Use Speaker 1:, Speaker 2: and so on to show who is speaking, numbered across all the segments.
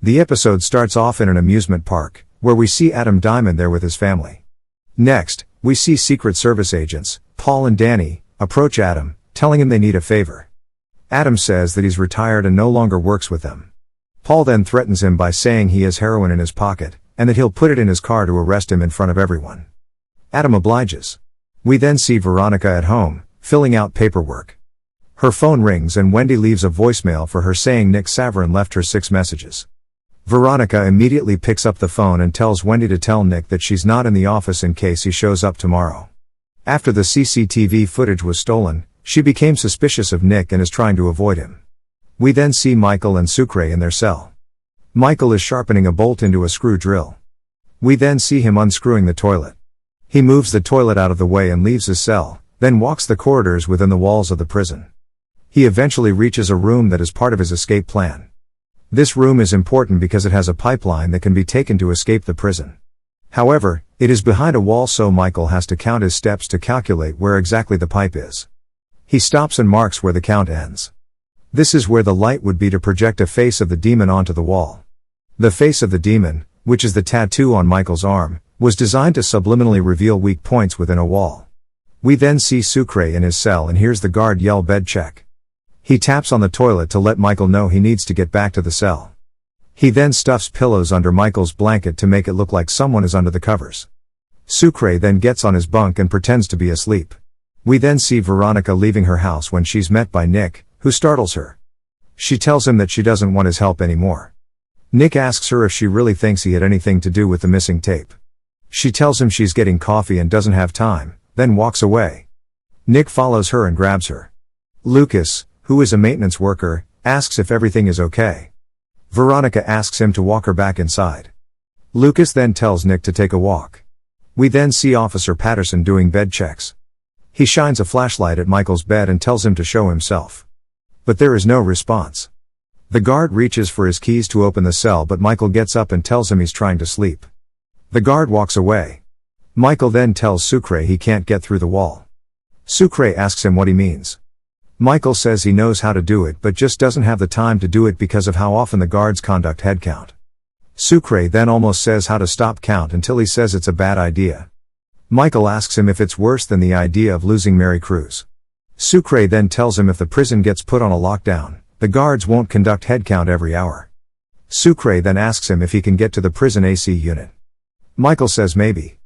Speaker 1: The episode starts off in an amusement park, where we see Adam Diamond there with his family. Next, we see Secret Service agents, Paul and Danny, approach Adam, telling him they need a favor. Adam says that he's retired and no longer works with them. Paul then threatens him by saying he has heroin in his pocket, and that he'll put it in his car to arrest him in front of everyone. Adam obliges. We then see Veronica at home, filling out paperwork. Her phone rings and Wendy leaves a voicemail for her saying Nick Savarin left her 6 messages. Veronica immediately picks up the phone and tells Wendy to tell Nick that she's not in the office in case he shows up tomorrow. After the CCTV footage was stolen, she became suspicious of Nick and is trying to avoid him. We then see Michael and Sucre in their cell. Michael is sharpening a bolt into a screw drill. We then see him unscrewing the toilet. He moves the toilet out of the way and leaves his cell, then walks the corridors within the walls of the prison. He eventually reaches a room that is part of his escape plan. This room is important because it has a pipeline that can be taken to escape the prison. However, it is behind a wall, so Michael has to count his steps to calculate where exactly the pipe is. He stops and marks where the count ends. This is where the light would be to project a face of the demon onto the wall. The face of the demon, which is the tattoo on Michael's arm, was designed to subliminally reveal weak points within a wall. We then see Sucre in his cell and hears the guard yell bed check. He taps on the toilet to let Michael know he needs to get back to the cell. He then stuffs pillows under Michael's blanket to make it look like someone is under the covers. Sucre then gets on his bunk and pretends to be asleep. We then see Veronica leaving her house when she's met by Nick, who startles her. She tells him that she doesn't want his help anymore. Nick asks her if she really thinks he had anything to do with the missing tape. She tells him she's getting coffee and doesn't have time, then walks away. Nick follows her and grabs her. Lucas, who is a maintenance worker, asks if everything is okay. Veronica asks him to walk her back inside. Lucas then tells Nick to take a walk. We then see Officer Patterson doing bed checks. He shines a flashlight at Michael's bed and tells him to show himself. But there is no response. The guard reaches for his keys to open the cell, but Michael gets up and tells him he's trying to sleep. The guard walks away. Michael then tells Sucre he can't get through the wall. Sucre asks him what he means. Michael says he knows how to do it but just doesn't have the time to do it because of how often the guards conduct head count. Sucre then almost says how to stop count until he says it's a bad idea. Michael asks him if it's worse than the idea of losing Mary Cruz. Sucre then tells him if the prison gets put on a lockdown, the guards won't conduct head count every hour. Sucre then asks him if he can get to the prison AC unit. Michael says maybe.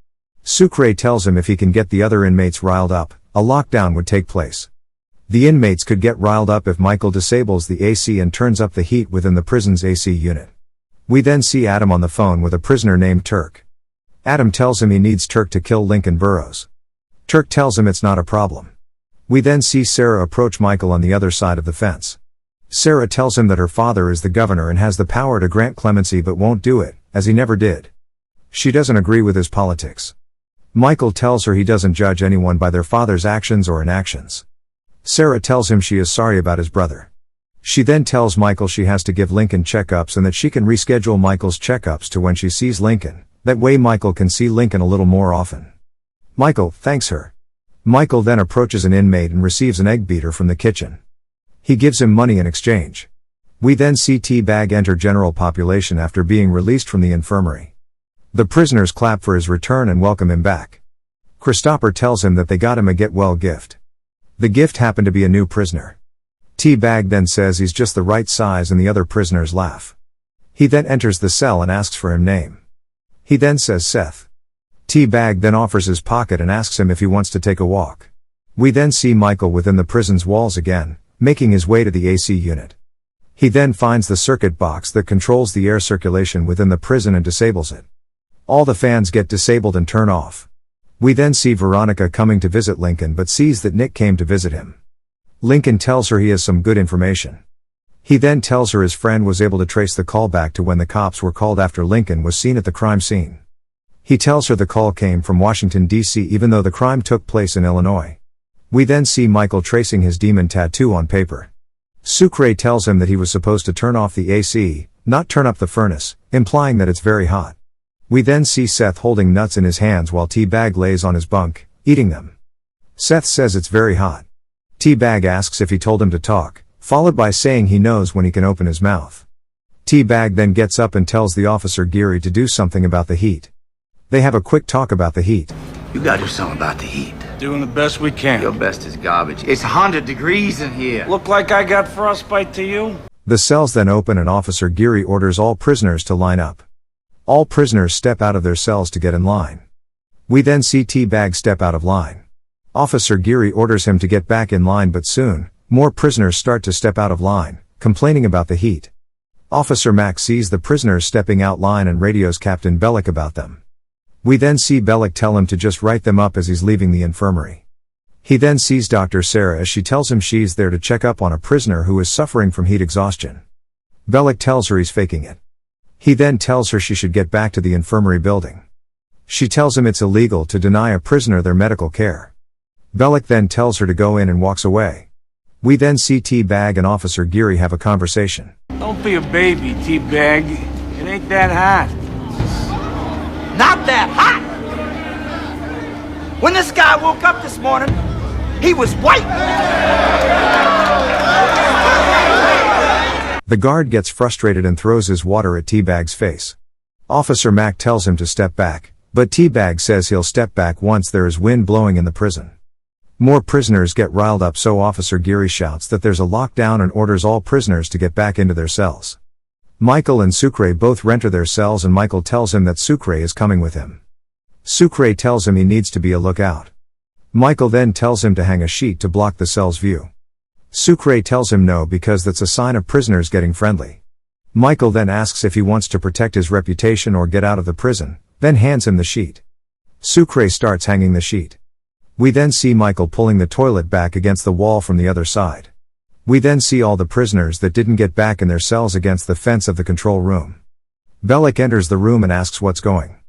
Speaker 1: Sucre tells him if he can get the other inmates riled up, a lockdown would take place. The inmates could get riled up if Michael disables the AC and turns up the heat within the prison's AC unit. We then see Adam on the phone with a prisoner named Turk. Adam tells him he needs Turk to kill Lincoln Burrows. Turk tells him it's not a problem. We then see Sarah approach Michael on the other side of the fence. Sarah tells him that her father is the governor and has the power to grant clemency but won't do it, as he never did. She doesn't agree with his politics. Michael tells her he doesn't judge anyone by their father's actions or inactions. Sarah tells him she is sorry about his brother. She then tells Michael she has to give Lincoln checkups and that she can reschedule Michael's checkups to when she sees Lincoln, that way Michael can see Lincoln a little more often. Michael thanks her. Michael then approaches an inmate and receives an egg beater from the kitchen. He gives him money in exchange. We then see T-Bag enter general population after being released from the infirmary. The prisoners clap for his return and welcome him back. Christopher tells him that they got him a get-well gift. The gift happened to be a new prisoner. T-Bag then says he's just the right size and the other prisoners laugh. He then enters the cell and asks for him name. He then says Seth. T-Bag then offers his pocket and asks him if he wants to take a walk. We then see Michael within the prison's walls again, making his way to the AC unit. He then finds the circuit box that controls the air circulation within the prison and disables it. All the fans get disabled and turn off. We then see Veronica coming to visit Lincoln but sees that Nick came to visit him. Lincoln tells her he has some good information. He then tells her his friend was able to trace the call back to when the cops were called after Lincoln was seen at the crime scene. He tells her the call came from Washington, D.C. even though the crime took place in Illinois. We then see Michael tracing his demon tattoo on paper. Sucre tells him that he was supposed to turn off the AC, not turn up the furnace, implying that it's very hot. We then see Seth holding nuts in his hands while T-Bag lays on his bunk, eating them. Seth says it's very hot. T-Bag asks if he told him to talk, followed by saying he knows when he can open his mouth. T-Bag then gets up and tells the officer Geary to do something about the heat. They have a quick talk about the heat.
Speaker 2: You gotta do something about the heat.
Speaker 3: Doing the best we can.
Speaker 2: Your best is garbage. It's 100 degrees in here.
Speaker 3: Look like I got frostbite to you?
Speaker 1: The cells then open and Officer Geary orders all prisoners to line up. All prisoners step out of their cells to get in line. We then see T-Bag step out of line. Officer Geary orders him to get back in line, but soon, more prisoners start to step out of line, complaining about the heat. Officer Mack sees the prisoners stepping out line and radios Captain Bellick about them. We then see Bellick tell him to just write them up as he's leaving the infirmary. He then sees Dr. Sarah as she tells him she's there to check up on a prisoner who is suffering from heat exhaustion. Bellick tells her he's faking it. He then tells her she should get back to the infirmary building. She tells him it's illegal to deny a prisoner their medical care. Bellick then tells her to go in and walks away. We then see T-Bag and Officer Geary have a conversation.
Speaker 3: Don't be a baby, T-Bag. It ain't that hot.
Speaker 2: Not that hot! When this guy woke up this morning, he was white!
Speaker 1: The guard gets frustrated and throws his water at T-Bag's face. Officer Mack tells him to step back, but T-Bag says he'll step back once there is wind blowing in the prison. More prisoners get riled up, so Officer Geary shouts that there's a lockdown and orders all prisoners to get back into their cells. Michael and Sucre both re-enter their cells and Michael tells him that Sucre is coming with him. Sucre tells him he needs to be a lookout. Michael then tells him to hang a sheet to block the cell's view. Sucre tells him no because that's a sign of prisoners getting friendly. Michael then asks if he wants to protect his reputation or get out of the prison, then hands him the sheet. Sucre starts hanging the sheet. We then see Michael pulling the toilet back against the wall from the other side. We then see all the prisoners that didn't get back in their cells against the fence of the control room. Bellick enters the room and asks what's going.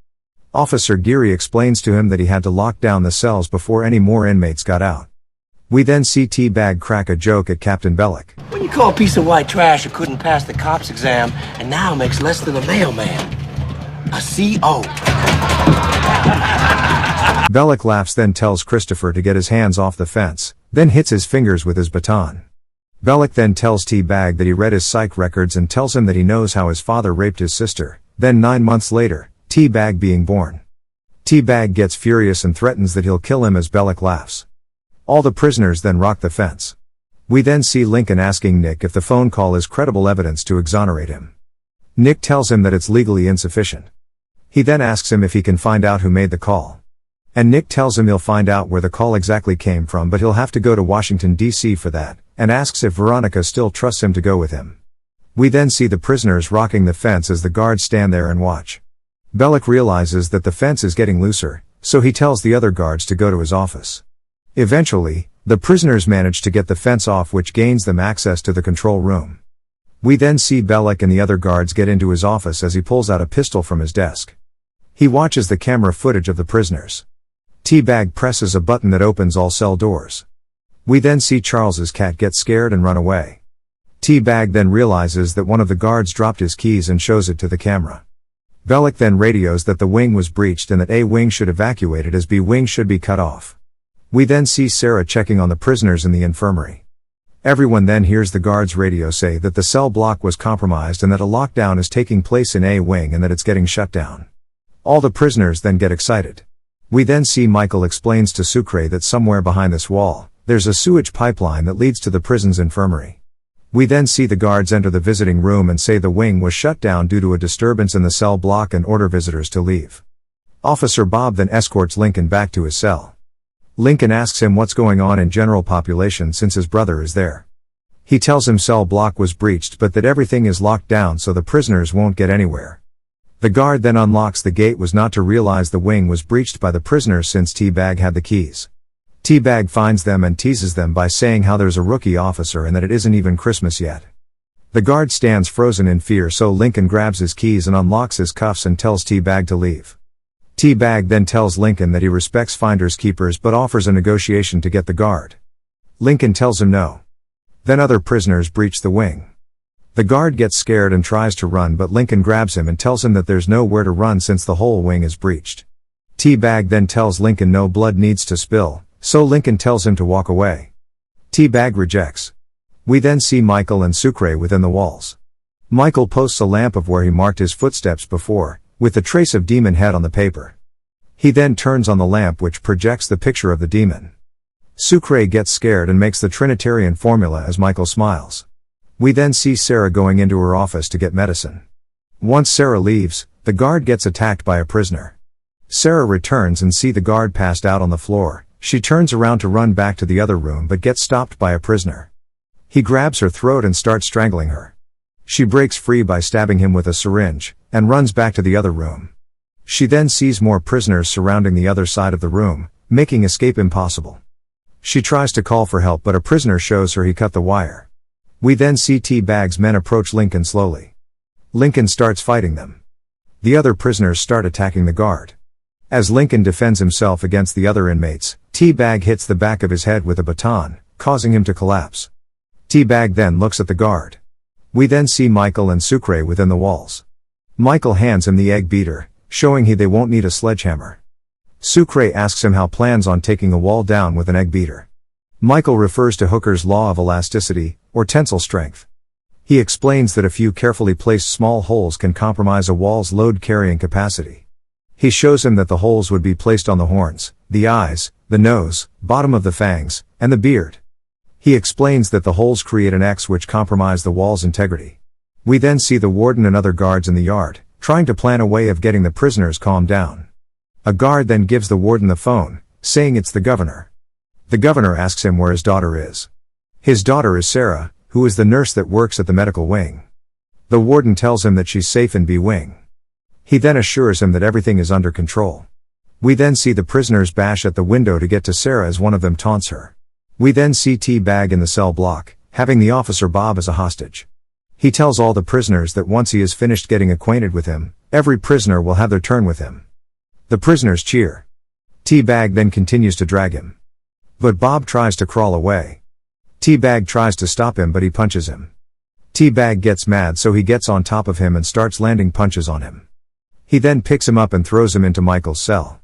Speaker 1: Officer Geary explains to him that he had to lock down the cells before any more inmates got out. We then see T-Bag crack a joke at Captain Bellick.
Speaker 4: When you call a piece of white trash who couldn't pass the cops exam and now makes less than a mailman, a CO.
Speaker 1: Bellick laughs, then tells Christopher to get his hands off the fence, then hits his fingers with his baton. Bellick then tells T-Bag that he read his psych records and tells him that he knows how his father raped his sister, then 9 months later, T-Bag being born. T-Bag gets furious and threatens that he'll kill him as Bellick laughs. All the prisoners then rock the fence. We then see Lincoln asking Nick if the phone call is credible evidence to exonerate him. Nick tells him that it's legally insufficient. He then asks him if he can find out who made the call. And Nick tells him he'll find out where the call exactly came from, but he'll have to go to Washington, D.C. for that, and asks if Veronica still trusts him to go with him. We then see the prisoners rocking the fence as the guards stand there and watch. Bellick realizes that the fence is getting looser, so he tells the other guards to go to his office. Eventually, the prisoners manage to get the fence off, which gains them access to the control room. We then see Bellick and the other guards get into his office as he pulls out a pistol from his desk. He watches the camera footage of the prisoners. T-Bag presses a button that opens all cell doors. We then see Charles's cat get scared and run away. T-Bag then realizes that one of the guards dropped his keys and shows it to the camera. Bellick then radios that the wing was breached and that A wing should evacuate it as B wing should be cut off. We then see Sarah checking on the prisoners in the infirmary. Everyone then hears the guards' radio say that the cell block was compromised and that a lockdown is taking place in A wing and that it's getting shut down. All the prisoners then get excited. We then see Michael explains to Sucre that somewhere behind this wall, there's a sewage pipeline that leads to the prison's infirmary. We then see the guards enter the visiting room and say the wing was shut down due to a disturbance in the cell block and order visitors to leave. Officer Bob then escorts Lincoln back to his cell. Lincoln asks him what's going on in general population since his brother is there. He tells him cell block was breached but that everything is locked down so the prisoners won't get anywhere. The guard then unlocks the gate was not to realize the wing was breached by the prisoners since T-Bag had the keys. T-Bag finds them and teases them by saying how there's a rookie officer and that it isn't even Christmas yet. The guard stands frozen in fear, so Lincoln grabs his keys and unlocks his cuffs and tells T-Bag to leave. T-Bag then tells Lincoln that he respects finders keepers but offers a negotiation to get the guard. Lincoln tells him no. Then other prisoners breach the wing. The guard gets scared and tries to run, but Lincoln grabs him and tells him that there's nowhere to run since the whole wing is breached. T-Bag then tells Lincoln no blood needs to spill, so Lincoln tells him to walk away. T-Bag rejects. We then see Michael and Sucre within the walls. Michael posts a lamp of where he marked his footsteps before, with the trace of demon head on the paper. He then turns on the lamp which projects the picture of the demon. Sucre gets scared and makes the Trinitarian formula as Michael smiles. We then see Sarah going into her office to get medicine. Once Sarah leaves, the guard gets attacked by a prisoner. Sarah returns and see the guard passed out on the floor. She turns around to run back to the other room but gets stopped by a prisoner. He grabs her throat and starts strangling her. She breaks free by stabbing him with a syringe, and runs back to the other room. She then sees more prisoners surrounding the other side of the room, making escape impossible. She tries to call for help but a prisoner shows her he cut the wire. We then see T-Bag's men approach Lincoln slowly. Lincoln starts fighting them. The other prisoners start attacking the guard. As Lincoln defends himself against the other inmates, T-Bag hits the back of his head with a baton, causing him to collapse. T-Bag then looks at the guard. We then see Michael and Sucre within the walls. Michael hands him the egg beater, showing they won't need a sledgehammer. Sucre asks him how plans on taking a wall down with an egg beater. Michael refers to Hooker's law of elasticity, or tensile strength. He explains that a few carefully placed small holes can compromise a wall's load-carrying capacity. He shows him that the holes would be placed on the horns, the eyes, the nose, bottom of the fangs, and the beard. He explains that the holes create an X which compromise the wall's integrity. We then see the warden and other guards in the yard, trying to plan a way of getting the prisoners calmed down. A guard then gives the warden the phone, saying it's the governor. The governor asks him where his daughter is. His daughter is Sarah, who is the nurse that works at the medical wing. The warden tells him that she's safe in B wing. He then assures him that everything is under control. We then see the prisoners bash at the window to get to Sarah as one of them taunts her. We then see T-Bag in the cell block, having the officer Bob as a hostage. He tells all the prisoners that once he is finished getting acquainted with him, every prisoner will have their turn with him. The prisoners cheer. T-Bag then continues to drag him. But Bob tries to crawl away. T-Bag tries to stop him but he punches him. T-Bag gets mad so he gets on top of him and starts landing punches on him. He then picks him up and throws him into Michael's cell.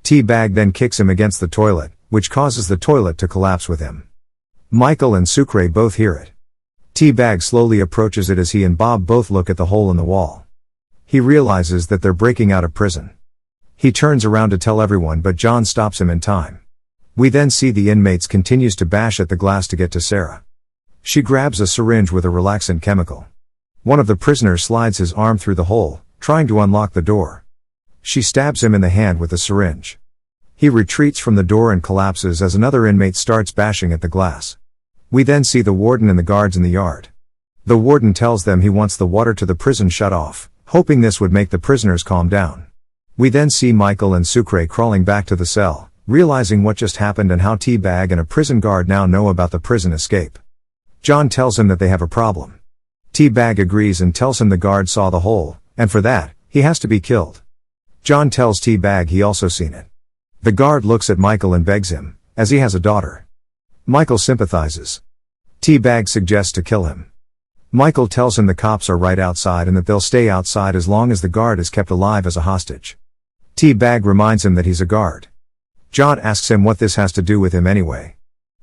Speaker 1: T-Bag then kicks him against the toilet, which causes the toilet to collapse with him. Michael and Sucre both hear it. T-Bag slowly approaches it as he and Bob both look at the hole in the wall. He realizes that they're breaking out of prison. He turns around to tell everyone but John stops him in time. We then see the inmates continues to bash at the glass to get to Sarah. She grabs a syringe with a relaxant chemical. One of the prisoners slides his arm through the hole, trying to unlock the door. She stabs him in the hand with the syringe. He retreats from the door and collapses as another inmate starts bashing at the glass. We then see the warden and the guards in the yard. The warden tells them he wants the water to the prison shut off, hoping this would make the prisoners calm down. We then see Michael and Sucre crawling back to the cell, realizing what just happened and how T-Bag and a prison guard now know about the prison escape. John tells him that they have a problem. T-Bag agrees and tells him the guard saw the hole, and for that, he has to be killed. John tells T-Bag he also seen it. The guard looks at Michael and begs him, as he has a daughter. Michael sympathizes. T-Bag suggests to kill him. Michael tells him the cops are right outside and that they'll stay outside as long as the guard is kept alive as a hostage. T-Bag reminds him that he's a guard. John asks him what this has to do with him anyway.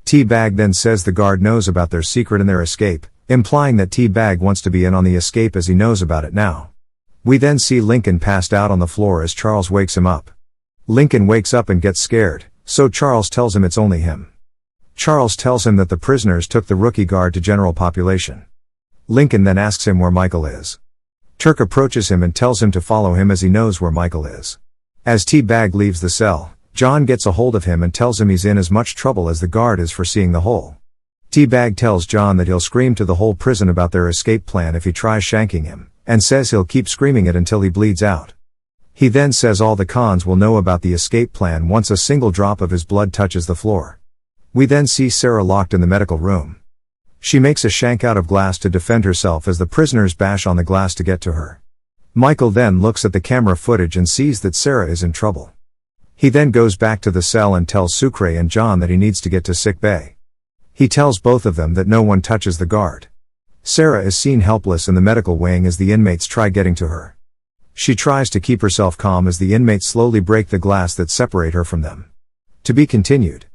Speaker 1: T-Bag then says the guard knows about their secret and their escape, implying that T-Bag wants to be in on the escape as he knows about it now. We then see Lincoln passed out on the floor as Charles wakes him up. Lincoln wakes up and gets scared, so Charles tells him it's only him. Charles tells him that the prisoners took the rookie guard to general population. Lincoln then asks him where Michael is. Turk approaches him and tells him to follow him as he knows where Michael is. As T-Bag leaves the cell, John gets a hold of him and tells him he's in as much trouble as the guard is for seeing the hole. T-Bag tells John that he'll scream to the whole prison about their escape plan if he tries shanking him, and says he'll keep screaming it until he bleeds out. He then says all the cons will know about the escape plan once a single drop of his blood touches the floor. We then see Sarah locked in the medical room. She makes a shank out of glass to defend herself as the prisoners bash on the glass to get to her. Michael then looks at the camera footage and sees that Sarah is in trouble. He then goes back to the cell and tells Sucre and John that he needs to get to sick bay. He tells both of them that no one touches the guard. Sarah is seen helpless in the medical wing as the inmates try getting to her. She tries to keep herself calm as the inmates slowly break the glass that separate her from them. To be continued.